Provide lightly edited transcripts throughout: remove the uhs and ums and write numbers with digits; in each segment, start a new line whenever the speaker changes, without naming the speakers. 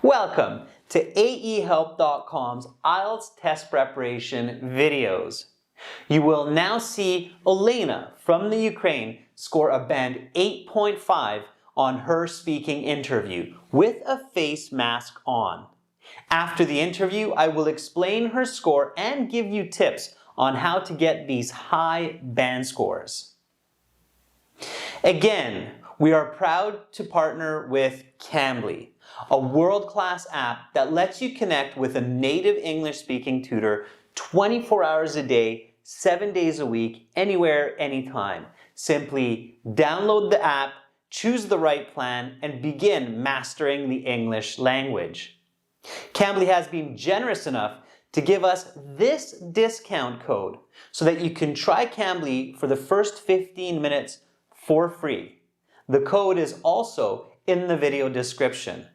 Welcome to AEHelp.com's IELTS test preparation videos. You will now see Olena from the Ukraine score a band 8.5 on her speaking interview with a face mask on. After the interview, I will explain her score and give you tips on how to get these high band scores. Again, we are proud to partner with Cambly, a world-class app that lets you connect with a native English-speaking tutor 24 hours a day, 7 days a week, anywhere, anytime. Simply download the app, choose the right plan, and begin mastering the English language. Cambly has been generous enough to give us this discount code so that you can try Cambly for the first 15 minutes for free. The code is also in the video description.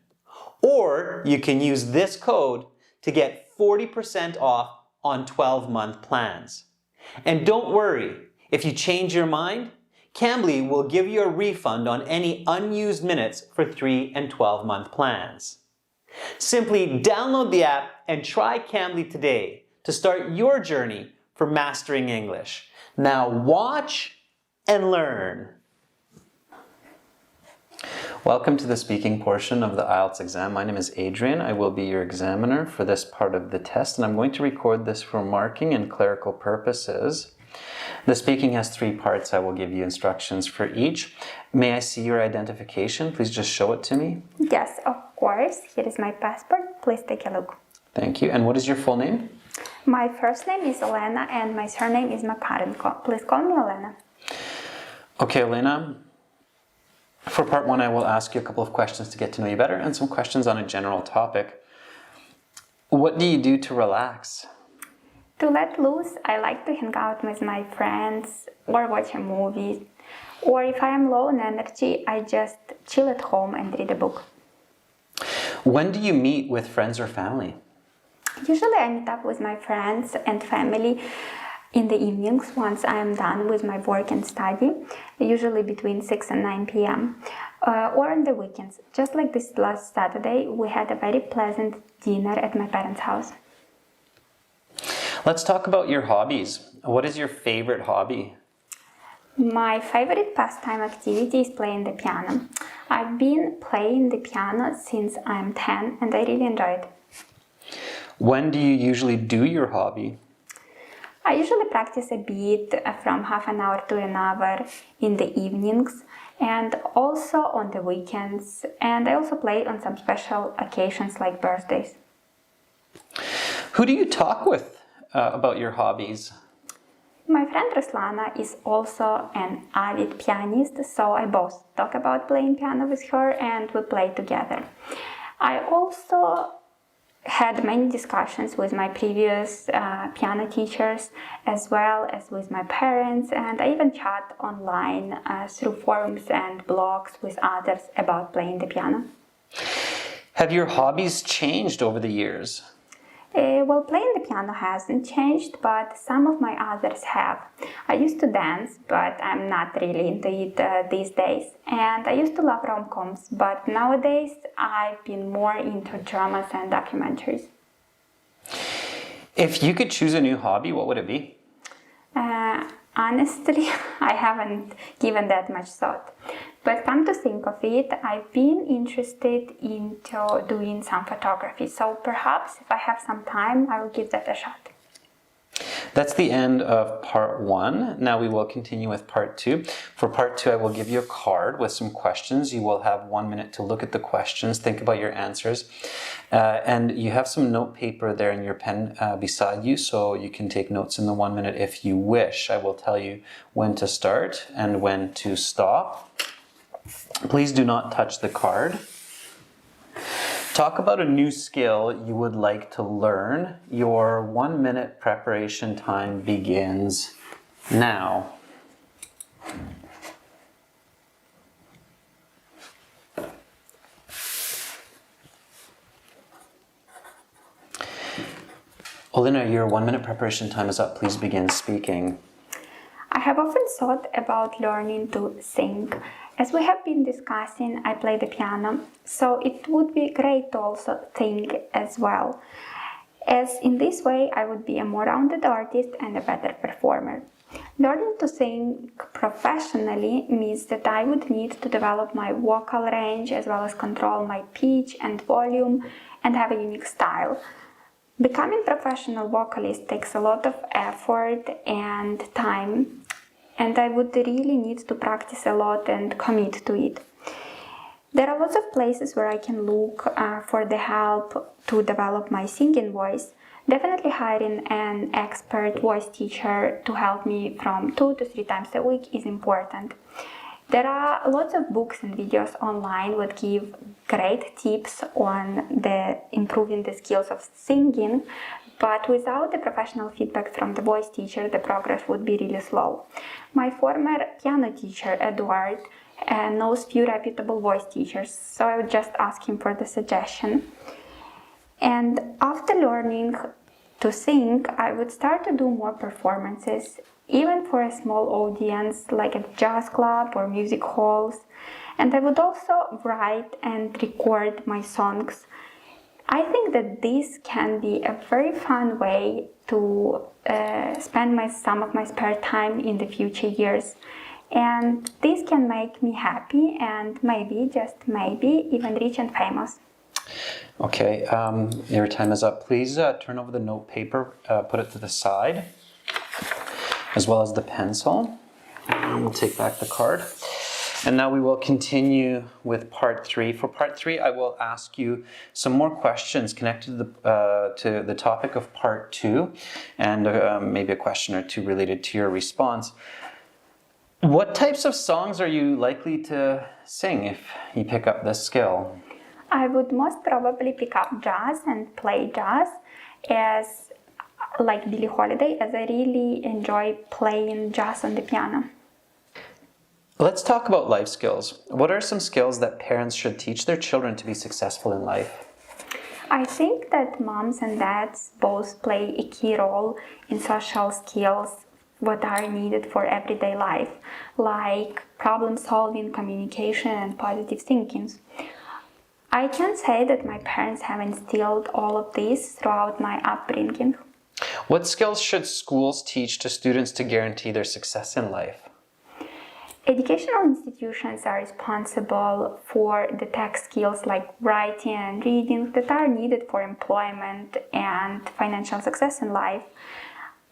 Or you can use this code to get 40% off on 12-month plans. And don't worry, if you change your mind, Cambly will give you a refund on any unused minutes for 3 and 12-month plans. Simply download the app and try Cambly today to start your journey for mastering English. Now watch and learn. Welcome to the speaking portion of the IELTS exam. My name is Adrian. I will be your examiner for this part of the test, and I'm going to record this for marking and clerical purposes. The speaking has 3 parts. I will give you instructions for each. May I see your identification? Please just show it to me.
Yes, of course. Here is my passport. Please take a look.
Thank you. And what is your full name?
My first name is Olena and my surname is Makarenko. Please call me Olena.
Okay, Olena. For part 1, I will ask you a couple of questions to get to know you better and some questions on a general topic. What do you do to relax?
To let loose, I like to hang out with my friends or watch a movie. Or if I am low on energy, I just chill at home and read a book.
When do you meet with friends or family?
Usually I meet up with my friends and family in the evenings once I am done with my work and study, usually between 6 and 9 p.m. Or on the weekends. Just like this last Saturday, we had a very pleasant dinner at my parents' house.
Let's talk about your hobbies. What is your favorite hobby?
My favorite pastime activity is playing the piano. I've been playing the piano since I'm 10 and I really enjoy it.
When do you usually do your hobby?
I usually practice a bit from half an hour to an hour in the evenings and also on the weekends, and I also play on some special occasions like birthdays.
Who do you talk with about your hobbies?
My friend Ruslana is also an avid pianist, so I both talk about playing piano with her and we play together. I also had many discussions with my previous piano teachers as well as with my parents, and I even chat online through forums and blogs with others about playing the piano.
Have your hobbies changed over the years?
Well, playing the piano hasn't changed, but some of my others have. I used to dance, but I'm not really into it these days. And I used to love rom-coms, but nowadays I've been more into dramas and documentaries.
If you could choose a new hobby, what would it be?
Honestly, I haven't given that much thought. But come to think of it, I've been interested into doing some photography. So perhaps if I have some time, I will give that a shot.
That's the end of part 1. Now we will continue with part 2. For part 2, I will give you a card with some questions. You will have 1 minute to look at the questions, think about your answers. And you have some note paper there and your pen beside you, so you can take notes in the 1 minute if you wish. I will tell you when to start and when to stop. Please do not touch the card. Talk about a new skill you would like to learn. Your 1 minute preparation time begins now. Olena, your 1 minute preparation time is up. Please begin speaking.
I have often thought about learning to sing As we have been discussing, I play the piano, so it would be great to also sing as well, as in this way I would be a more rounded artist and a better performer. Learning to sing professionally means that I would need to develop my vocal range as well as control my pitch and volume and have a unique style. Becoming professional vocalist takes a lot of effort and time, and I would really need to practice a lot and commit to it. There are lots of places where I can look for the help to develop my singing voice. Definitely hiring an expert voice teacher to help me from 2 to 3 times a week is important. There are lots of books and videos online that give great tips on improving the skills of singing, but without the professional feedback from the voice teacher, the progress would be really slow. My former piano teacher, Eduard, knows few reputable voice teachers, so I would just ask him for the suggestion. And after learning to sing, I would start to do more performances, even for a small audience like a jazz club or music halls. And I would also write and record my songs. I think that this can be a very fun way to spend some of my spare time in the future years. And this can make me happy and maybe, just maybe, even rich and famous.
Okay, your time is up. Please turn over the note paper, put it to the side, as well as the pencil. And we'll take back the card. And now we will continue with part 3. For part 3, I will ask you some more questions connected to the topic of part 2, and maybe a question or two related to your response. What types of songs are you likely to sing if you pick up this skill?
I would most probably pick up jazz and play jazz as like Billie Holiday, as I really enjoy playing jazz on the piano.
Let's talk about life skills. What are some skills that parents should teach their children to be successful in life?
I think that moms and dads both play a key role in social skills what are needed for everyday life, like problem solving, communication, and positive thinking. I can say that my parents have instilled all of this throughout my upbringing.
What skills should schools teach to students to guarantee their success in life?
Educational institutions are responsible for the tech skills like writing and reading that are needed for employment and financial success in life.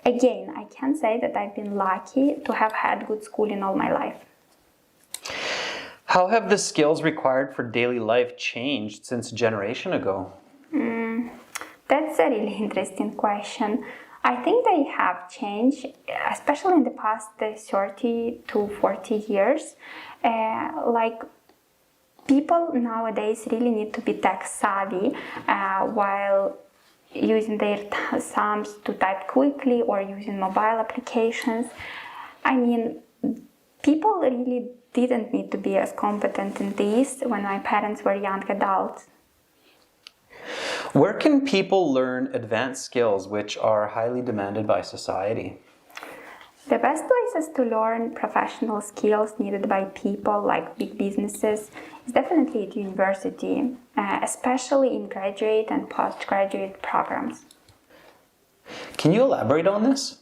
Again, I can say that I've been lucky to have had good schooling all my life.
How have the skills required for daily life changed since a generation ago?
That's a really interesting question. I think they have changed, especially in the past 30 to 40 years. Like people nowadays really need to be tech savvy while using their thumbs to type quickly or using mobile applications. I mean, people really didn't need to be as competent in this when my parents were young adults.
Where can people learn advanced skills which are highly demanded by society?
The best places to learn professional skills needed by people like big businesses is definitely at university, especially in graduate and postgraduate programs.
Can you elaborate on this?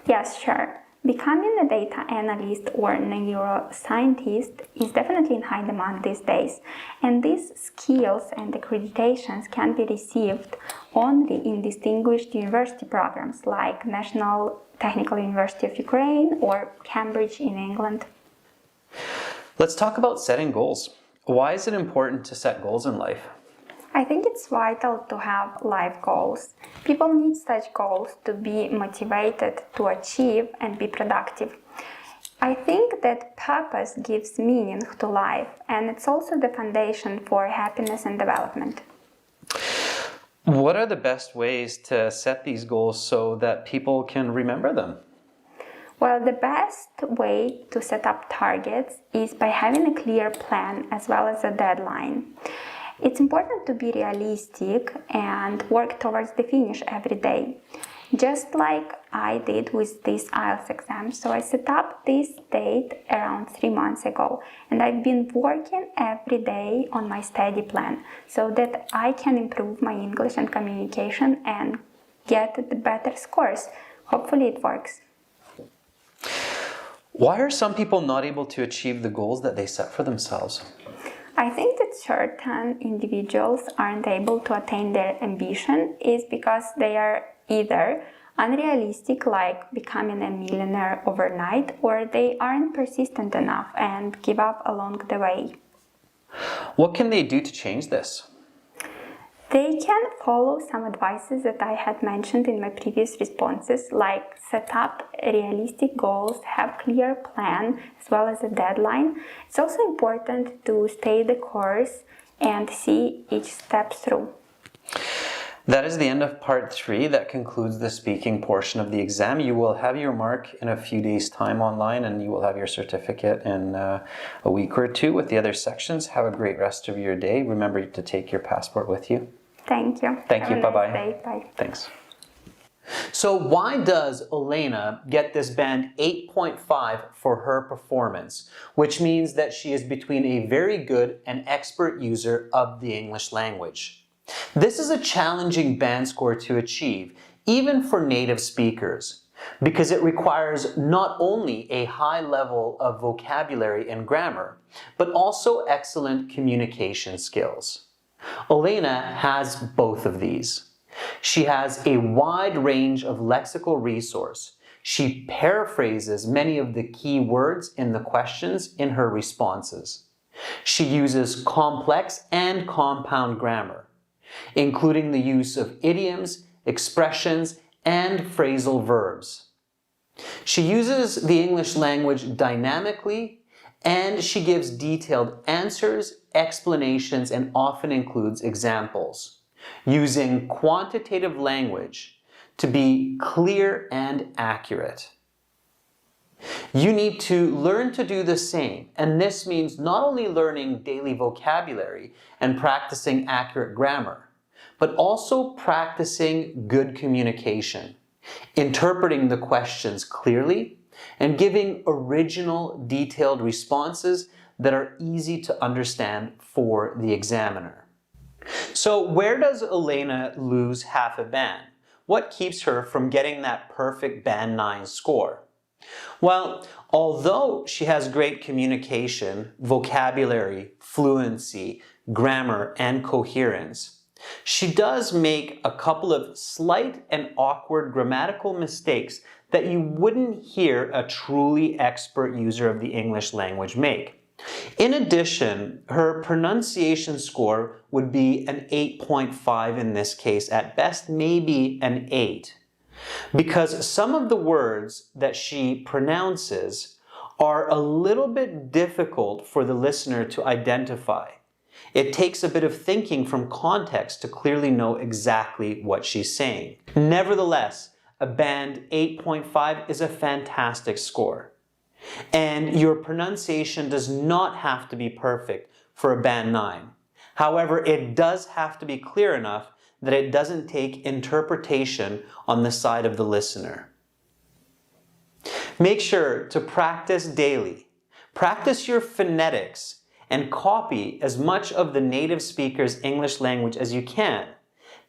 Yes, sure. Becoming a data analyst or neuroscientist is definitely in high demand these days, and these skills and accreditations can be received only in distinguished university programs like National Technical University of Ukraine or Cambridge in England.
Let's talk about setting goals. Why is it important to set goals in life?
I think it's vital to have life goals. People need such goals to be motivated to achieve and be productive. I think that purpose gives meaning to life, and it's also the foundation for happiness and development.
What are the best ways to set these goals so that people can remember them?
Well, the best way to set up targets is by having a clear plan as well as a deadline. It's important to be realistic and work towards the finish every day. just like I did with this IELTS exam. So I set up this date around 3 months ago, and I've been working every day on my study plan so that I can improve my English and communication and get the better scores. Hopefully it works.
Why are some people not able to achieve the goals that they set for themselves?
I think that certain individuals aren't able to attain their ambition is because they are either unrealistic, like becoming a millionaire overnight, or they aren't persistent enough and give up along the way.
What can they do to change this?
They can follow some advices that I had mentioned in my previous responses, like set up realistic goals, have clear plan as well as a deadline. It's also important to stay the course and see each step through.
That is the end of part 3. That concludes the speaking portion of the exam. You will have your mark in a few days' time online, and you will have your certificate in a week or 2 with the other sections. Have a great rest of your day. Remember to take your passport with you.
Thank you.
Thank you. Bye-bye.
Nice day. Bye.
Thanks. So why does Elena get this band 8.5 for her performance, which means that she is between a very good and expert user of the English language? This is a challenging band score to achieve, even for native speakers, because it requires not only a high level of vocabulary and grammar, but also excellent communication skills. Elena has both of these. She has a wide range of lexical resource. She paraphrases many of the key words in the questions in her responses. She uses complex and compound grammar, including the use of idioms, expressions, and phrasal verbs. She uses the English language dynamically, and she gives detailed answers, explanations, and often includes examples, using quantitative language to be clear and accurate. You need to learn to do the same, and this means not only learning daily vocabulary and practicing accurate grammar, but also practicing good communication, interpreting the questions clearly, and giving original, detailed responses that are easy to understand for the examiner. So where does Elena lose half a band? What keeps her from getting that perfect band 9 score? Well, although she has great communication, vocabulary, fluency, grammar, and coherence, she does make a couple of slight and awkward grammatical mistakes that you wouldn't hear a truly expert user of the English language make. In addition, her pronunciation score would be an 8.5 in this case, at best maybe an 8, because some of the words that she pronounces are a little bit difficult for the listener to identify. It takes a bit of thinking from context to clearly know exactly what she's saying. Nevertheless, a band 8.5 is a fantastic score. And your pronunciation does not have to be perfect for a band 9. However, it does have to be clear enough that it doesn't take interpretation on the side of the listener. Make sure to practice daily. Practice your phonetics and copy as much of the native speaker's English language as you can.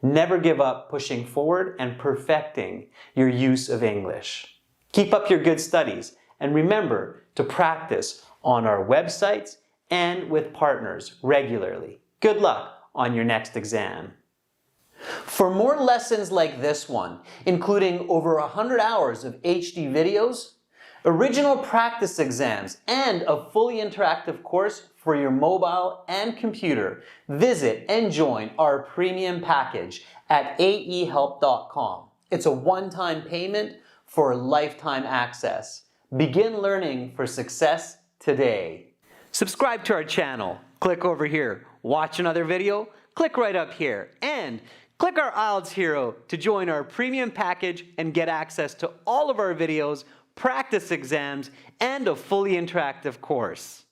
Never give up pushing forward and perfecting your use of English. Keep up your good studies, and remember to practice on our websites and with partners regularly. Good luck on your next exam. For more lessons like this one, including over 100 hours of HD videos, original practice exams, and a fully interactive course for your mobile and computer, visit and join our premium package at aehelp.com. It's a one-time payment for lifetime access. Begin learning for success today. Subscribe to our channel. Click over here. Watch another video. Click right up here. And click our IELTS Hero to join our premium package and get access to all of our videos, practice exams, and a fully interactive course.